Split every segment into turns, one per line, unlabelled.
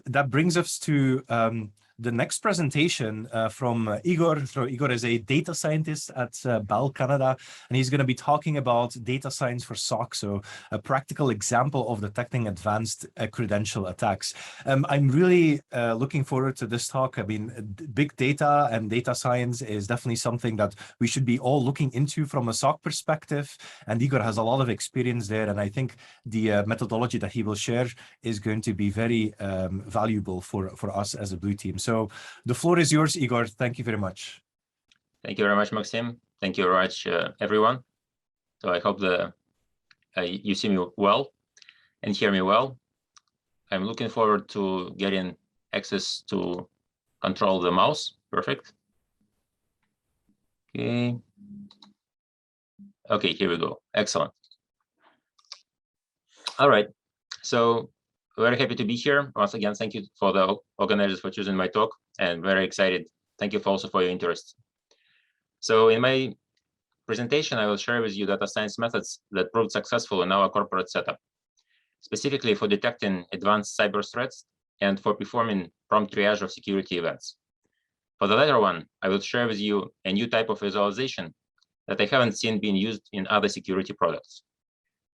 that brings us to the next presentation from Igor. So Igor is a data scientist at Bell Canada, and he's going to be talking about data science for SOC, so a practical example of detecting advanced credential attacks. I'm really looking forward to this talk. I mean, big data and data science is definitely something that we should be all looking into from a SOC perspective, and Igor has a lot of experience there, and I think the methodology that he will share is going to be very valuable for us as a Blue Team. So the floor is yours, Igor. Thank you very much.
Thank you very much, Maxim. Thank you very much, everyone. So I hope you see me well and hear me well. I'm looking forward to getting access to control the mouse. Perfect. Okay. Okay, here we go. Excellent. All right. So very happy to be here. Once again, thank you for the organizers for choosing my talk, and very excited. Thank you also for your interest. So in my presentation, I will share with you data science methods that proved successful in our corporate setup, specifically for detecting advanced cyber threats and for performing prompt triage of security events. For the latter one, I will share with you a new type of visualization that I haven't seen being used in other security products.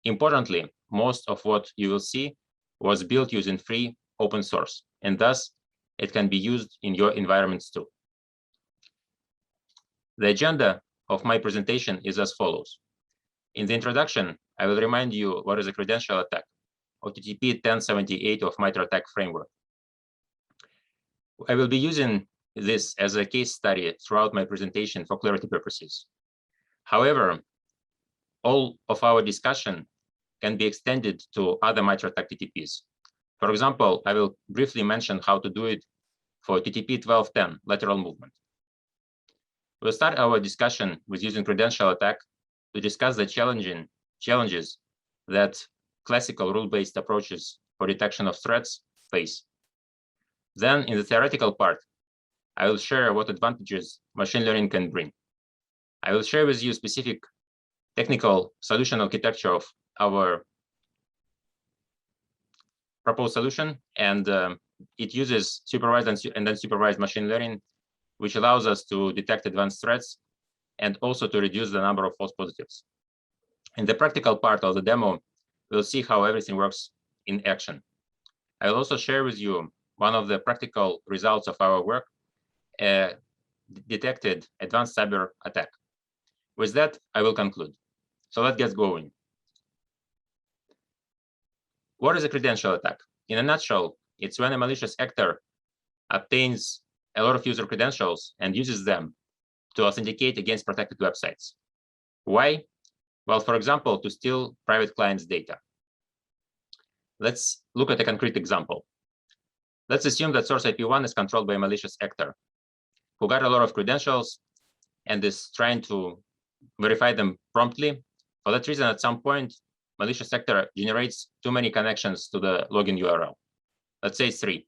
Importantly, most of what you will see was built using free open source, and thus it can be used in your environments too. The agenda of my presentation is as follows. In the introduction, I will remind you what is a credential attack, or TTP 1078 of MITRE ATT&CK framework. I will be using this as a case study throughout my presentation for clarity purposes. However, all of our discussion can be extended to other MITRE ATT&CK TTPs. For example, I will briefly mention how to do it for TTP 1210 lateral movement. We'll start our discussion with using credential attack to discuss the challenges that classical rule-based approaches for detection of threats face. Then, in the theoretical part, I will share what advantages machine learning can bring. I will share with you specific technical solution architecture of our proposed solution, and it uses supervised and unsupervised machine learning, which allows us to detect advanced threats and also to reduce the number of false positives. In the practical part of the demo, we'll see how everything works in action. I will also share with you one of the practical results of our work, detected advanced cyber attack. With that, I will conclude. So let's get going. What is a credential attack? In a nutshell, it's when a malicious actor obtains a lot of user credentials and uses them to authenticate against protected websites. Why? Well, for example, to steal private clients' data. Let's look at a concrete example. Let's assume that source IP1 is controlled by a malicious actor who got a lot of credentials and is trying to verify them promptly. For that reason, at some point, malicious actor generates too many connections to the login URL. Let's say 3.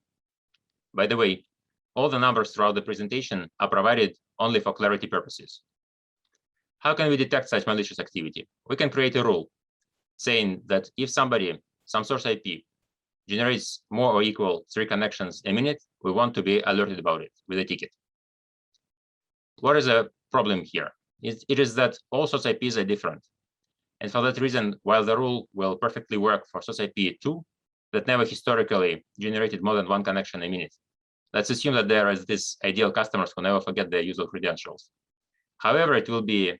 By the way, all the numbers throughout the presentation are provided only for clarity purposes. How can we detect such malicious activity? We can create a rule saying that if some source IP generates more or equal 3 connections a minute, we want to be alerted about it with a ticket. What is a problem here? It is that all source IPs are different. And for that reason, while the rule will perfectly work for source IP 2 that never historically generated more than 1 connection a minute, let's assume that there is this ideal customers who never forget their user credentials. However, it will be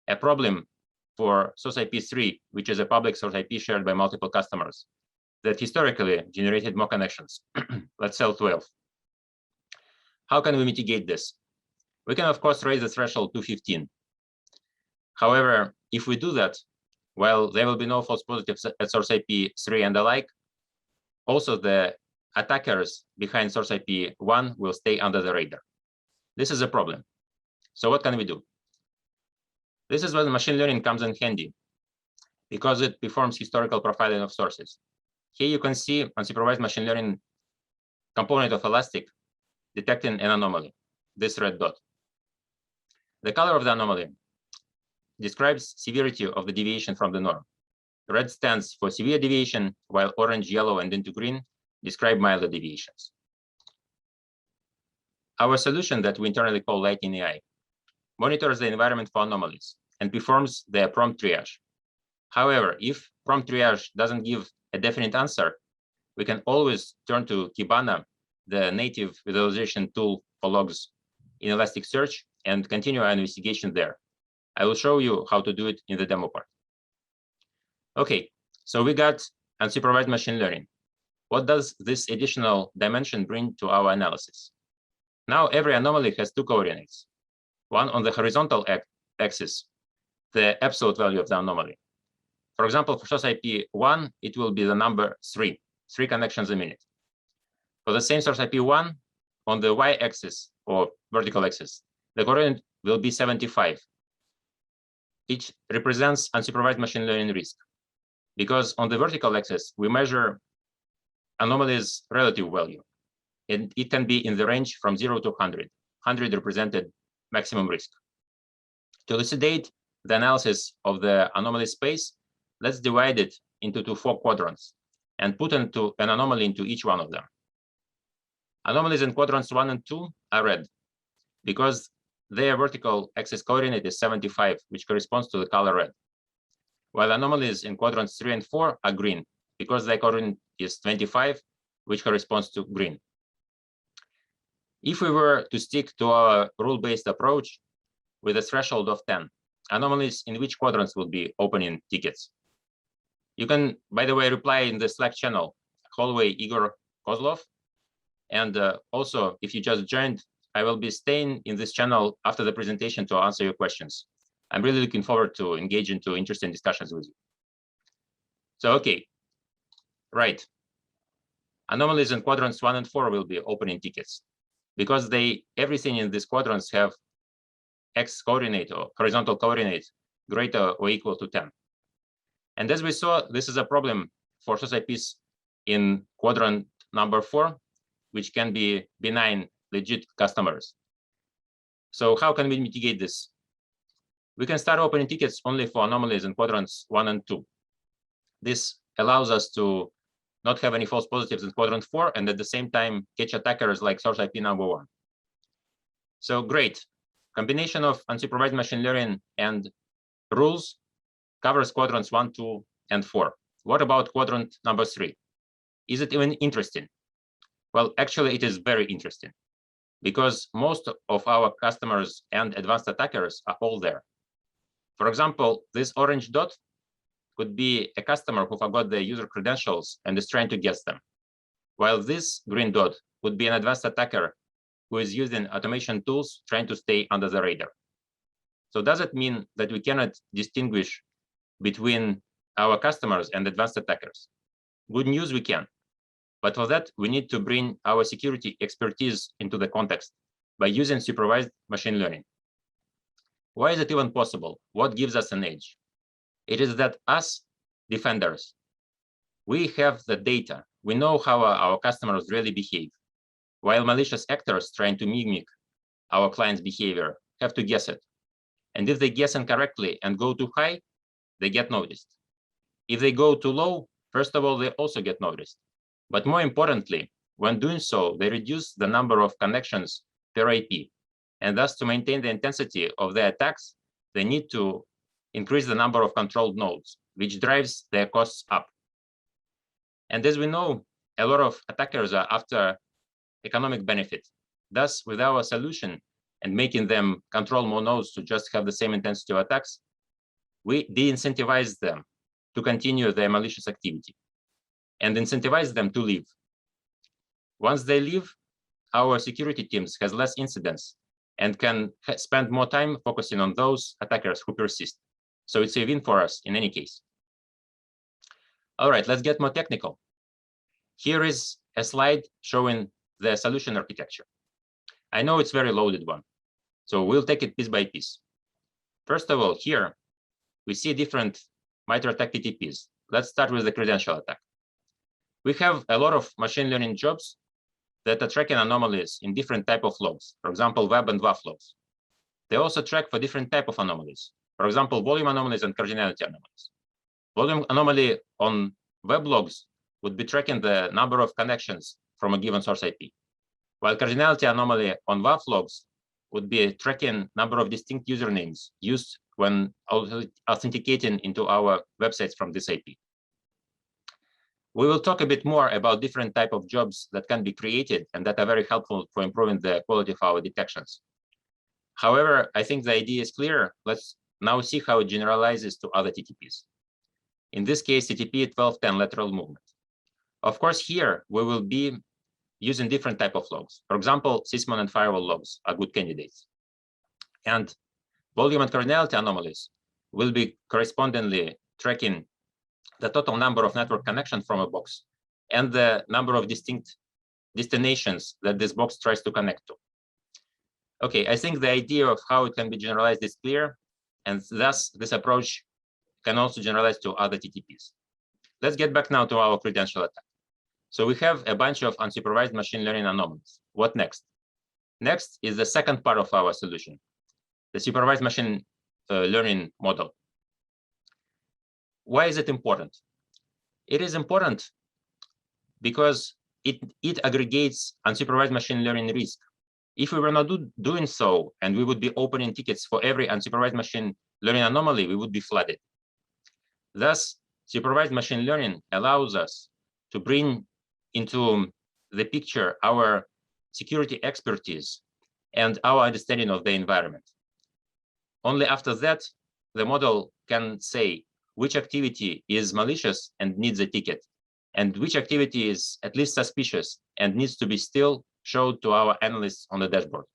a problem for source IP 3, which is a public source IP shared by multiple customers that historically generated more connections. Let's say 12. How can we mitigate this? We can, of course, raise the threshold to 15. However, if we do that, well, there will be no false positives at source IP 3 and the like. Also, the attackers behind source IP 1 will stay under the radar. This is a problem. So what can we do? This is where machine learning comes in handy, because it performs historical profiling of sources. Here you can see unsupervised machine learning component of Elastic detecting an anomaly, this red dot. The color of the anomaly describes severity of the deviation from the norm. Red stands for severe deviation, while orange, yellow, and into green describe milder deviations. Our solution that we internally call Lightning AI monitors the environment for anomalies and performs the prompt triage. However, if prompt triage doesn't give a definite answer, we can always turn to Kibana, the native visualization tool for logs in Elasticsearch, and continue our investigation there. I will show you how to do it in the demo part. Okay, so we got unsupervised machine learning. What does this additional dimension bring to our analysis? Now every anomaly has two coordinates. One on the horizontal axis, the absolute value of the anomaly. For example, for source IP 1, it will be the number 3 connections a minute. For the same source IP 1, on the y-axis or vertical axis, the coordinate will be 75. It represents unsupervised machine learning risk, because on the vertical axis, we measure anomalies relative value, and it can be in the range from 0 to 100. 100 represented maximum risk. To elucidate the analysis of the anomaly space, let's divide it into 4 quadrants and put an anomaly into each one of them. Anomalies in quadrants 1 and 2 are red because their vertical axis coordinate is 75, which corresponds to the color red. While anomalies in quadrants 3 and 4 are green because their coordinate is 25, which corresponds to green. If we were to stick to our rule-based approach with a threshold of 10, anomalies in which quadrants will be opening tickets? You can, by the way, reply in the Slack channel, hallway Igor Kozlov. And also, if you just joined, I will be staying in this channel after the presentation to answer your questions. I'm really looking forward to engage into interesting discussions with you. So, okay, right. Anomalies in quadrants 1 and 4 will be opening tickets because everything in these quadrants have x coordinate or horizontal coordinate greater or equal to 10. And as we saw, this is a problem for source IPs in quadrant number 4, which can be benign, legit customers. So how can we mitigate this? We can start opening tickets only for anomalies in quadrants 1 and 2. This allows us to not have any false positives in quadrant 4 and at the same time catch attackers like source IP number 1. So great. Combination of unsupervised machine learning and rules covers quadrants 1, 2, and 4. What about quadrant number 3? Is it even interesting? Well, actually, it is very interesting because most of our customers and advanced attackers are all there. For example, this orange dot could be a customer who forgot their user credentials and is trying to guess them, while this green dot would be an advanced attacker who is using automation tools trying to stay under the radar. So does it mean that we cannot distinguish between our customers and advanced attackers? Good news, we can. But for that, we need to bring our security expertise into the context by using supervised machine learning. Why is it even possible? What gives us an edge? It is that us, defenders, we have the data. We know how our customers really behave, while malicious actors trying to mimic our client's behavior have to guess it. And if they guess incorrectly and go too high, they get noticed. If they go too low, first of all, they also get noticed. But more importantly, when doing so, they reduce the number of connections per IP. And thus, to maintain the intensity of their attacks, they need to increase the number of controlled nodes, which drives their costs up. And as we know, a lot of attackers are after economic benefit. Thus, with our solution and making them control more nodes to just have the same intensity of attacks, we de-incentivize them to continue their malicious activity and incentivize them to leave. Once they leave, our security teams has less incidents and can spend more time focusing on those attackers who persist. So it's a win for us in any case. All right, let's get more technical. Here is a slide showing the solution architecture. I know it's a very loaded one, so we'll take it piece by piece. First of all, here we see different MITRE ATT&CK TTPs. Let's start with the credential attack. We have a lot of machine learning jobs that are tracking anomalies in different type of logs, for example, web and WAF logs. They also track for different type of anomalies, for example, volume anomalies and cardinality anomalies. Volume anomaly on web logs would be tracking the number of connections from a given source IP, while cardinality anomaly on WAF logs would be tracking number of distinct usernames used when authenticating into our websites from this IP. We will talk a bit more about different types of jobs that can be created and that are very helpful for improving the quality of our detections. However, I think the idea is clear. Let's now see how it generalizes to other TTPs. In this case, TTP 1210 lateral movement. Of course, here we will be using different type of logs. For example, Sysmon and firewall logs are good candidates. And volume and cardinality anomalies will be correspondingly tracking the total number of network connections from a box and the number of distinct destinations that this box tries to connect to. Okay, I think the idea of how it can be generalized is clear, and thus this approach can also generalize to other TTPs. Let's get back now to our credential attack. So we have a bunch of unsupervised machine learning anomalies. What next? Next is the second part of our solution, the supervised machine learning model. Why is it important? It is important because it aggregates unsupervised machine learning risk. If we were not doing so, and we would be opening tickets for every unsupervised machine learning anomaly, we would be flooded. Thus, supervised machine learning allows us to bring into the picture our security expertise and our understanding of the environment. Only after that, the model can say which activity is malicious and needs a ticket, and which activity is at least suspicious and needs to be still showed to our analysts on the dashboard.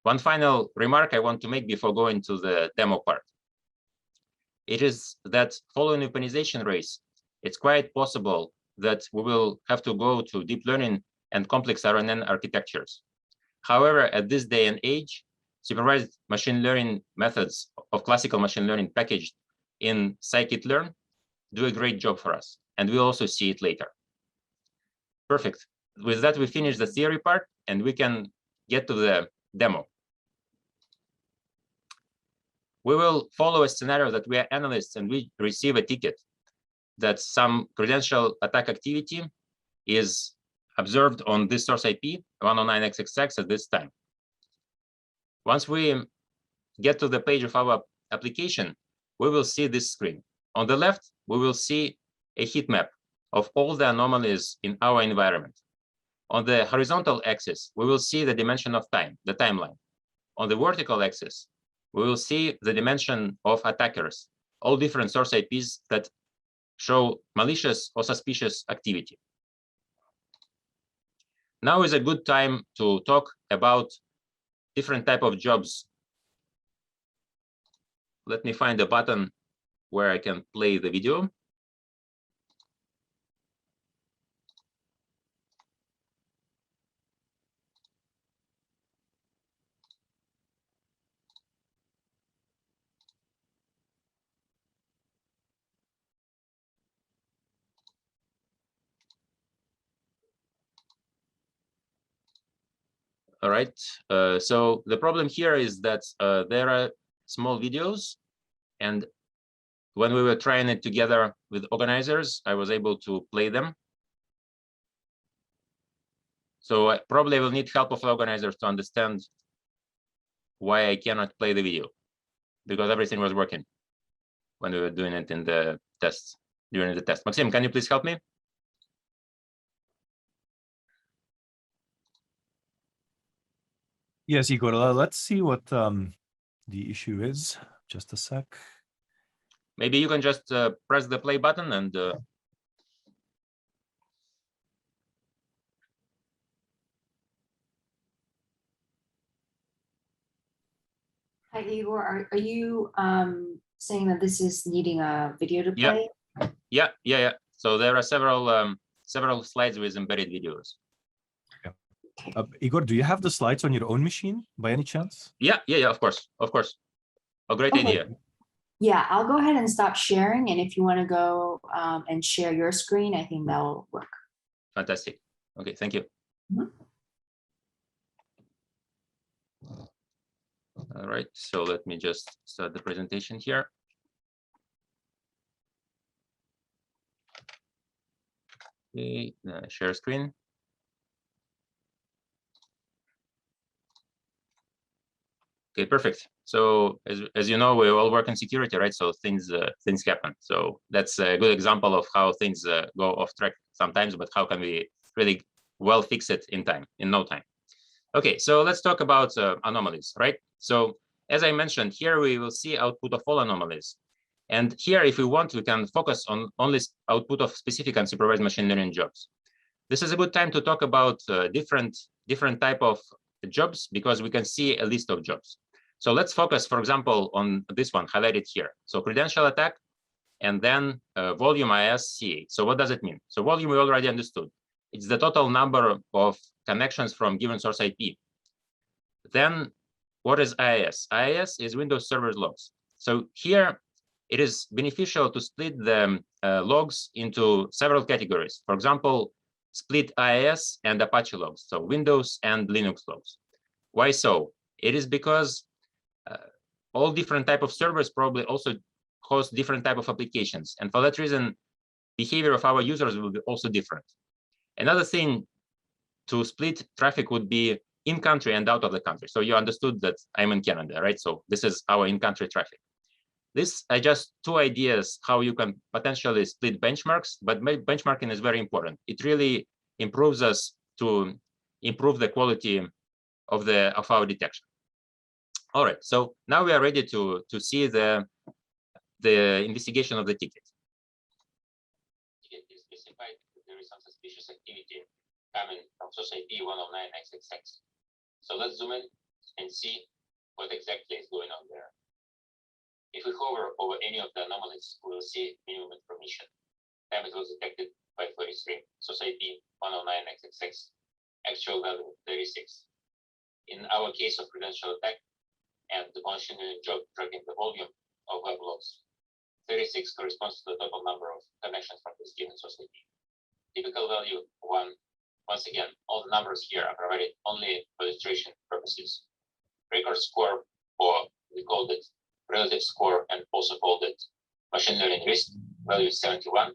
One final remark I want to make before going to the demo part. It is that following weaponization race, it's quite possible that we will have to go to deep learning and complex RNN architectures. However, at this day and age, supervised machine learning methods of classical machine learning packaged in Scikit-Learn do a great job for us, and we'll also see it later. Perfect. With that, we finish the theory part, and we can get to the demo. We will follow a scenario that we are analysts and we receive a ticket that some credential attack activity is observed on this source IP 109xxx at this time. Once we get to the page of our application, we will see this screen. On the left, we will see a heat map of all the anomalies in our environment. On the horizontal axis, we will see the dimension of time, the timeline. On the vertical axis, we will see the dimension of attackers, all different source IPs that show malicious or suspicious activity. Now is a good time to talk about different type of jobs. Let me find a button where I can play the video. All right, so the problem here is that there are small videos, and when we were trying it together with organizers, I was able to play them. So I probably will need help of organizers to understand why I cannot play the video, because everything was working when we were doing it in the tests, during the test. Maxim, can you please help me?
Yes, Igor, let's see what the issue is. Just a sec.
Maybe you can just press the play button and
Hi, Igor. Are you saying that this is needing a video to play?
Yeah. So there are several slides with embedded videos.
Igor, do you have the slides on your own machine by any chance?
Yeah, of course. A great idea.
Yeah, I'll go ahead and stop sharing. And if you want to go and share your screen, I think that will work.
Fantastic. Okay, thank you. All right, so let me just start the presentation here. Okay, share screen. Okay, perfect. So as you know, we all work in security, right? So things happen. So that's a good example of how things go off track sometimes, but how can we really well fix it in time, in no time? Okay, so let's talk about anomalies, right? So as I mentioned, here we will see output of all anomalies. And here, if we want, we can focus on only output of specific unsupervised machine learning jobs. This is a good time to talk about different type of jobs, because we can see a list of jobs. So let's focus, for example, on this one highlighted here. So credential attack, and then volume IS-C8. So what does it mean? So volume we already understood. It's the total number of connections from given source IP. Then what is IIS? IIS is Windows Server logs. So here it is beneficial to split the logs into several categories. For example, split IIS and Apache logs, so Windows and Linux logs. Why so? It is because all different type of servers probably also host different type of applications. And for that reason, behavior of our users will be also different. Another thing to split traffic would be in-country and out of the country. So you understood that I'm in Canada, right? So this is our in-country traffic. This are just two ideas how you can potentially split benchmarks, but benchmarking is very important. It really improves us to improve the quality of our detection. All right, so now we are ready to see the investigation of the ticket. Ticket is specified that there is some suspicious activity coming from source IP 109.xxx. So let's zoom in and see what exactly is going on there. If we hover over any of the anomalies, we will see minimum information. Time it was detected by 43, source IP 109.xxx, actual value 36. In our case of credential attack and the machine learning job tracking the volume of web logs, 36 corresponds to the total number of connections from this given source IP. Typical value 1. Once again, all the numbers here are provided only for illustration purposes. Record score, or we called it relative score and also called it machine learning risk, value is 71.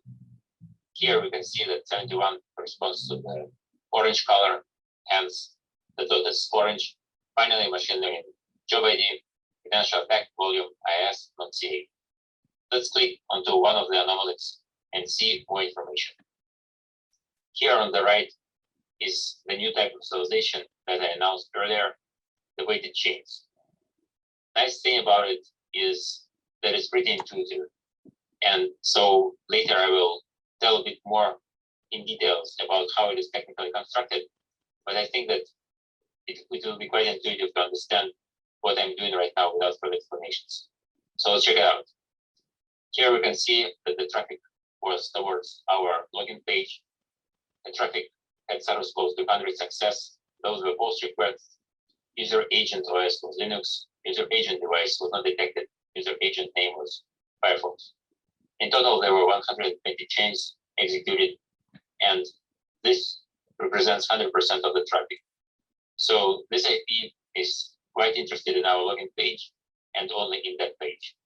Here we can see that 71 corresponds to the orange color, hence the dot is orange. Finally, machine learning job ID, credential attack, volume, IS, not CA. Let's click onto one of the anomalies and see more information. Here on the right is the new type of visualization that I announced earlier, the weighted chains. Nice thing about it is that it's pretty intuitive. And so later I will tell a bit more in details about how it is technically constructed. But I think that it will be quite intuitive to understand what I'm doing right now without further explanations. So let's check it out. Here we can see that the traffic was towards our login page. The traffic had status code 200 success. Those were post requests. User agent OS was Linux. User agent device was not detected. User agent name was Firefox. In total, there were 120 chains executed, and this represents 100% of the traffic. So this IP is quite interested in our login page and only in that page.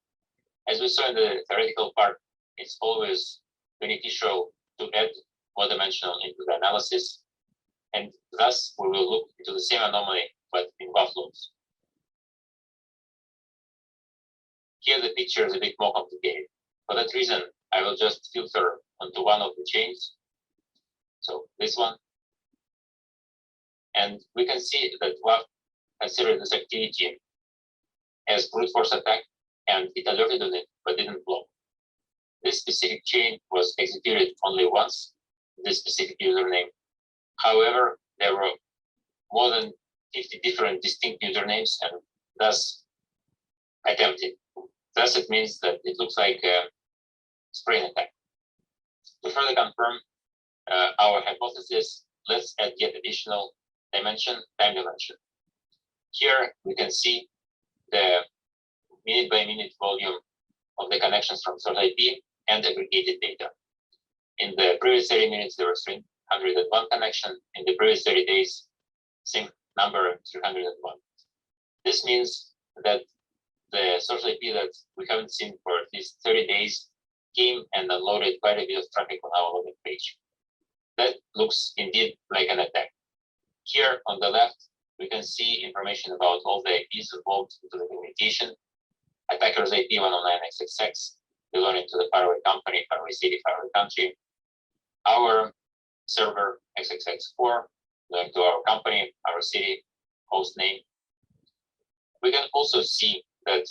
As we saw in the theoretical part, it's always beneficial to add more dimensional into the analysis, and thus we will look into the same anomaly but in buff loads. Here the picture is a bit more complicated. For that reason, I will just filter onto one of the chains. So this one. And we can see that WAF considered this activity as brute force attack, and it alerted on it but didn't block. This specific chain was executed only once, this specific username. However, there were more than 50 different distinct usernames and thus attempted. Thus, it means that it looks like a spraying attack. To further confirm our hypothesis, let's add yet additional dimension, time dimension. Here we can see the minute-by-minute volume of the connections from source IP and aggregated data. In the previous 30 minutes, there were 301 connection. In the previous 30 days, same number, 301. This means that the source IP that we haven't seen for at least 30 days came and unloaded quite a bit of traffic on our login page. that looks indeed like an attack. Here on the left, we can see information about all the IPs involved into the communication. Attacker's IP 109xxx, belonging to the faraway company, faraway city, faraway country. Our server XXX4, belonging to our company, our city, host name. We can also see that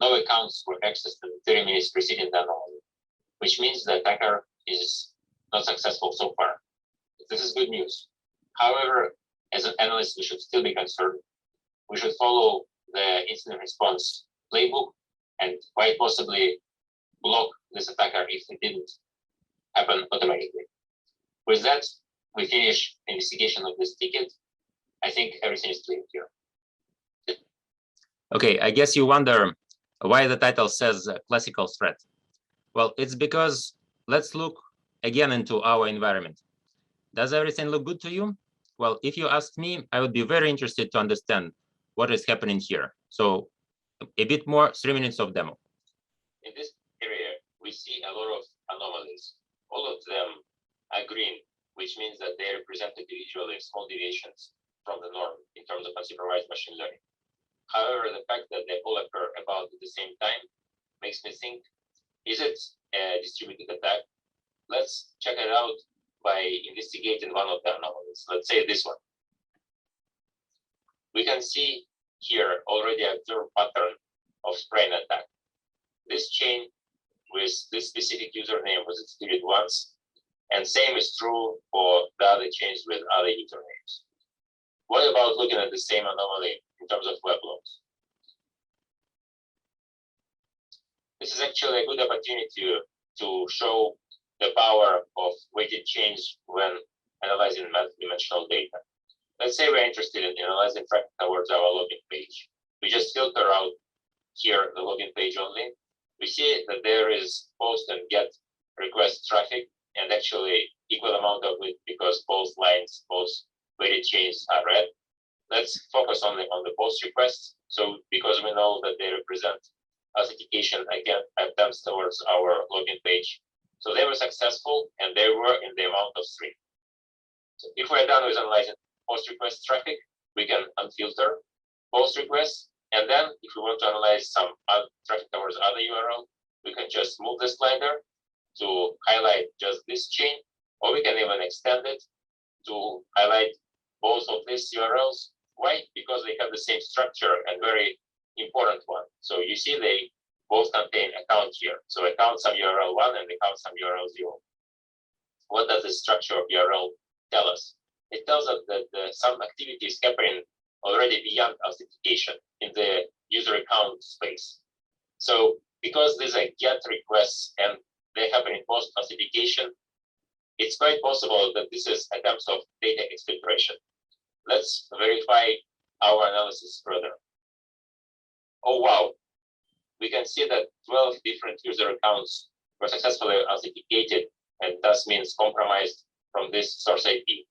no accounts were accessed in the 30 minutes preceding the anomaly, which means the attacker is not successful so far. This is good news. However, as an analyst, we should still be concerned. We should follow the incident response playbook and quite possibly block this attacker if it didn't happen automatically. With that, we finish investigation of this ticket. I think everything is clear here. Okay, I guess you wonder why the title says classical threat. Well, it's because let's look again into our environment. Does everything look good to you? Well, if you ask me, I would be very interested to understand what is happening here. So a bit more, 3 minutes of demo. In this area, we see a lot of anomalies. All of them are green, which means that they represent individually small deviations from the norm in terms of unsupervised machine learning. However, the fact that they all occur about at the same time makes me think, is it a distributed attack? Let's check it out by investigating one of the anomalies. Let's say this one. We can see here already observed pattern of spraying attack. This chain with this specific username was executed once, and same is true for the other chains with other usernames. What about looking at the same anomaly in terms of web logs? This is actually a good opportunity to show the power of weighted chains when analyzing multi-dimensional data. Let's say we're interested in analyzing traffic towards our login page. We just filter out here the login page only. We see that there is post and get request traffic, and actually equal amount of it because both lines, both weighted chains are red. Let's focus only on the post requests. So because we know that they represent authentication again attempts towards our login page. So they were successful and they were in the amount of 3. So if we're done with analyzing post request traffic, we can unfilter post requests. And then if we want to analyze some traffic towards other URL, we can just move the slider to highlight just this chain, or we can even extend it to highlight both of these URLs. Why? Because they have the same structure and very important one. So you see they both contain account here. So account some URL 1 and account some URL 0. What does the structure of URL tell us? It tells us that some activity is happening already beyond authentication in the user account space. So because these are GET requests and they happen in post authentication, it's quite possible that this is attempts of data exfiltration. Let's verify our analysis further. Oh, wow. We can see that 12 different user accounts were successfully authenticated and thus means compromised from this source IP.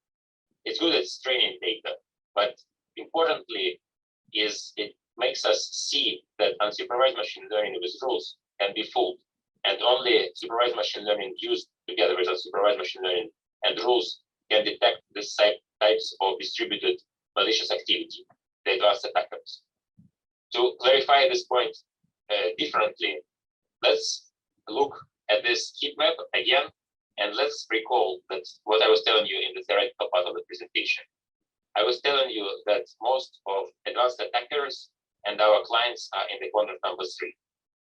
It's good at training data, but importantly is it makes us see that unsupervised machine learning with rules can be fooled, and only supervised machine learning used together with unsupervised machine learning and rules can detect this types of distributed malicious activity, the advanced attackers. To clarify this point differently, let's look at this heat map again, and let's recall that what I was telling you in the theoretical part of the presentation. I was telling you that most of advanced attackers and our clients are in the quadrant number 3.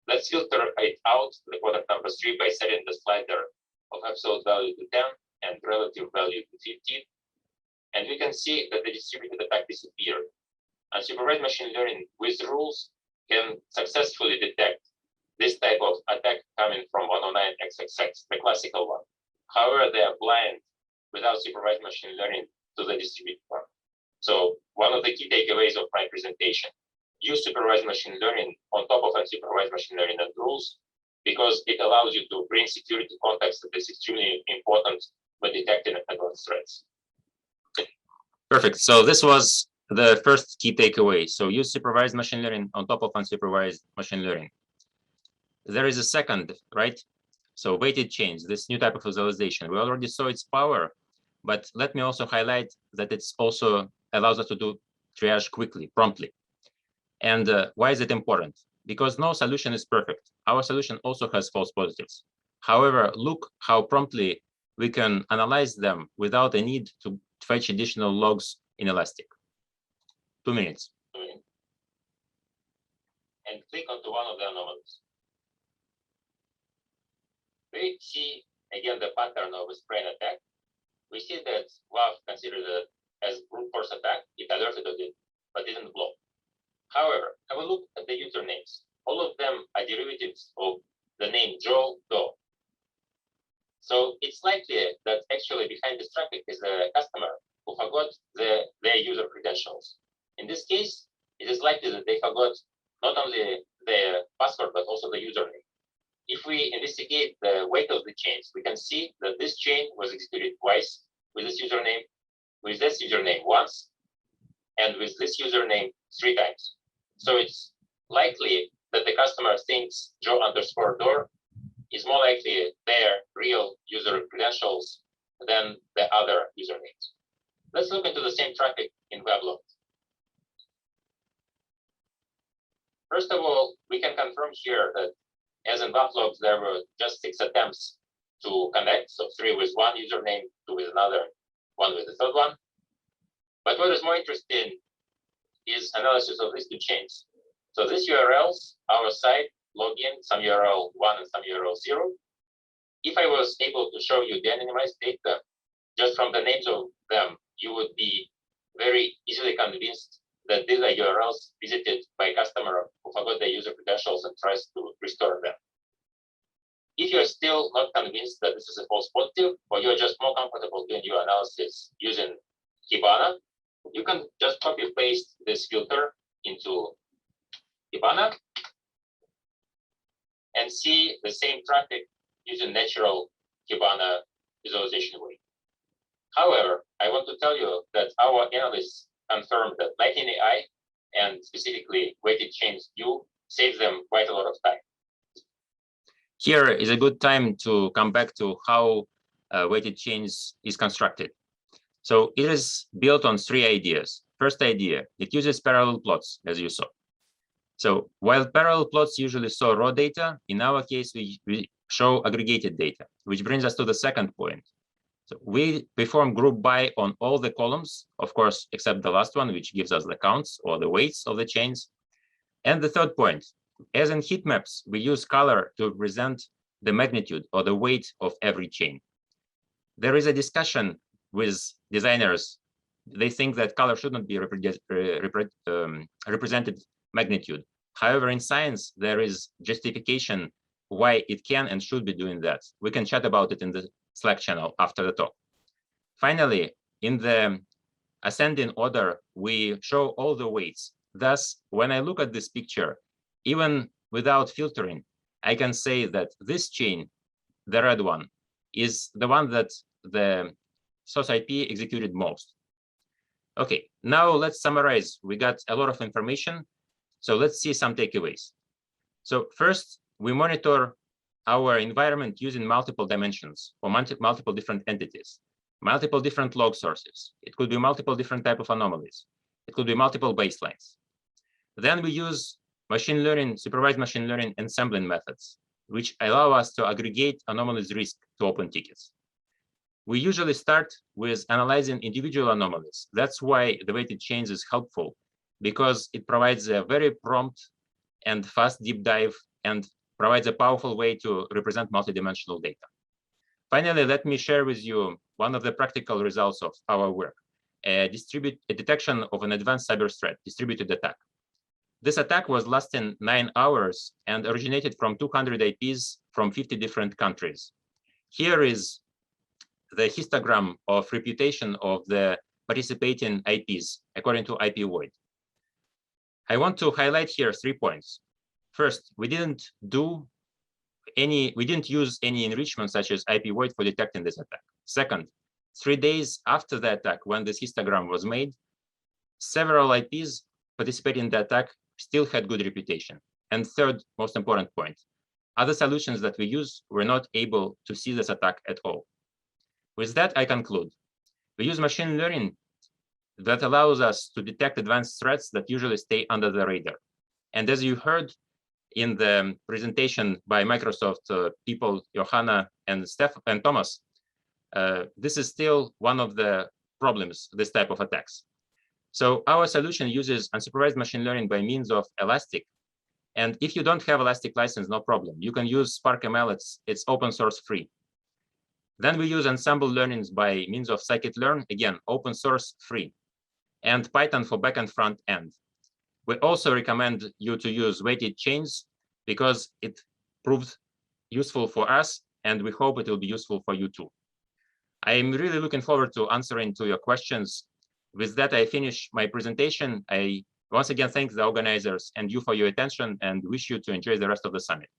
Let's filter it out, the quadrant number 3, by setting the slider of absolute value to 10 and relative value to 50. And we can see that the distributed attack disappeared. Unsupervised machine learning with rules can successfully detect this type of attack coming from 109xxx, the classical one. However, they are blind without supervised machine learning to the distributed one. So one of the key takeaways of my presentation, use supervised machine learning on top of unsupervised machine learning and rules, because it allows you to bring security context that is extremely important when detecting advanced threats. Perfect. So this was the first key takeaway. So use supervised machine learning on top of unsupervised machine learning. There is a second, right? So weighted chains, this new type of visualization. We already saw its power But let me also highlight that it's also allows us to do triage quickly, promptly. And why is it important? Because no solution is perfect. Our solution also has false positives. However, look how promptly we can analyze them without a need to fetch additional logs in Elastic. 2 minutes. And click onto one of the anomalies. We see again the pattern of a sprain attack. We see that WAF considered it as brute force attack. It alerted of it, but didn't block. However, have a look at the usernames. All of them are derivatives of the name Joel Doe. So it's likely that actually behind this traffic is a customer who forgot their user credentials. In this case, it is likely that they forgot not only their password, but also the username. If we investigate the weight of the chains, we can see that this chain was executed twice with this username once, and with this username 3 times. So it's likely that the customer thinks Joe_door is more likely their real user credentials than the other usernames. Let's look into the same traffic in WebLog. First of all, we can confirm here that as in WebLogs, there were just 6 attempts to connect. So 3 with one username, 2 with another, 1 with the third one. But what is more interesting is analysis of these 2 chains. So these URLs, our site, login, some URL 1 and some URL 0. If I was able to show you the anonymized data, just from the names of them, you would be very easily convinced that these are URLs visited by a customer who forgot their user credentials and tries to restore them. If you're still not convinced that this is a false positive, or you're just more comfortable doing your analysis using Kibana, you can just copy paste this filter into Kibana and see the same traffic using natural Kibana visualization way. However, I want to tell you that our analysts confirmed that Lightning AI and specifically weighted chains view saves them quite a lot of time. Here is a good time to come back to how weighted chains is constructed. So it is built on 3 ideas. First idea, it uses parallel plots, as you saw. So while parallel plots usually show raw data, in our case, we show aggregated data, which brings us to the second point. So we perform group by on all the columns, of course, except the last one, which gives us the counts or the weights of the chains. And the third point, as in heat maps, we use color to represent the magnitude or the weight of every chain. There is a discussion with designers. They think that color should not be represented magnitude. However, in science, there is justification why it can and should be doing that. We can chat about it in the Slack channel after the talk. Finally, in the ascending order, we show all the weights. Thus, when I look at this picture, even without filtering, I can say that this chain, the red one, is the one that the source IP executed most. Okay, now let's summarize. We got a lot of information. So let's see some takeaways. So first, we monitor our environment using multiple dimensions or multiple different entities, multiple different log sources. It could be multiple different types of anomalies. It could be multiple baselines. Then we use machine learning, supervised machine learning ensembling methods, which allow us to aggregate anomalies risk to open tickets. We usually start with analyzing individual anomalies. That's why the weighted chains is helpful, because it provides a very prompt and fast deep dive and provides a powerful way to represent multidimensional data. Finally, let me share with you one of the practical results of our work, a detection of an advanced cyber threat, distributed attack. This attack was lasting 9 hours and originated from 200 IPs from 50 different countries. Here is the histogram of reputation of the participating IPs according to IP void. I want to highlight here 3 points. First, we didn't use any enrichment such as IP void for detecting this attack. Second, 3 days after the attack, when this histogram was made, several IPs participating in the attack still had good reputation. And third, most important point, other solutions that we use were not able to see this attack at all. With that, I conclude. We use machine learning that allows us to detect advanced threats that usually stay under the radar. And as you heard in the presentation by Microsoft people, Johanna and Thomas, this is still one of the problems, this type of attacks. So our solution uses unsupervised machine learning by means of Elastic. And if you don't have Elastic license, no problem. You can use Spark ML, it's open source free. Then we use ensemble learnings by means of Scikit-Learn, again, open source free, and Python for back and front end. We also recommend you to use weighted chains because it proved useful for us, and we hope it will be useful for you too. I am really looking forward to answering to your questions. With that, I finish my presentation. I once again thank the organizers and you for your attention and wish you to enjoy the rest of the summit.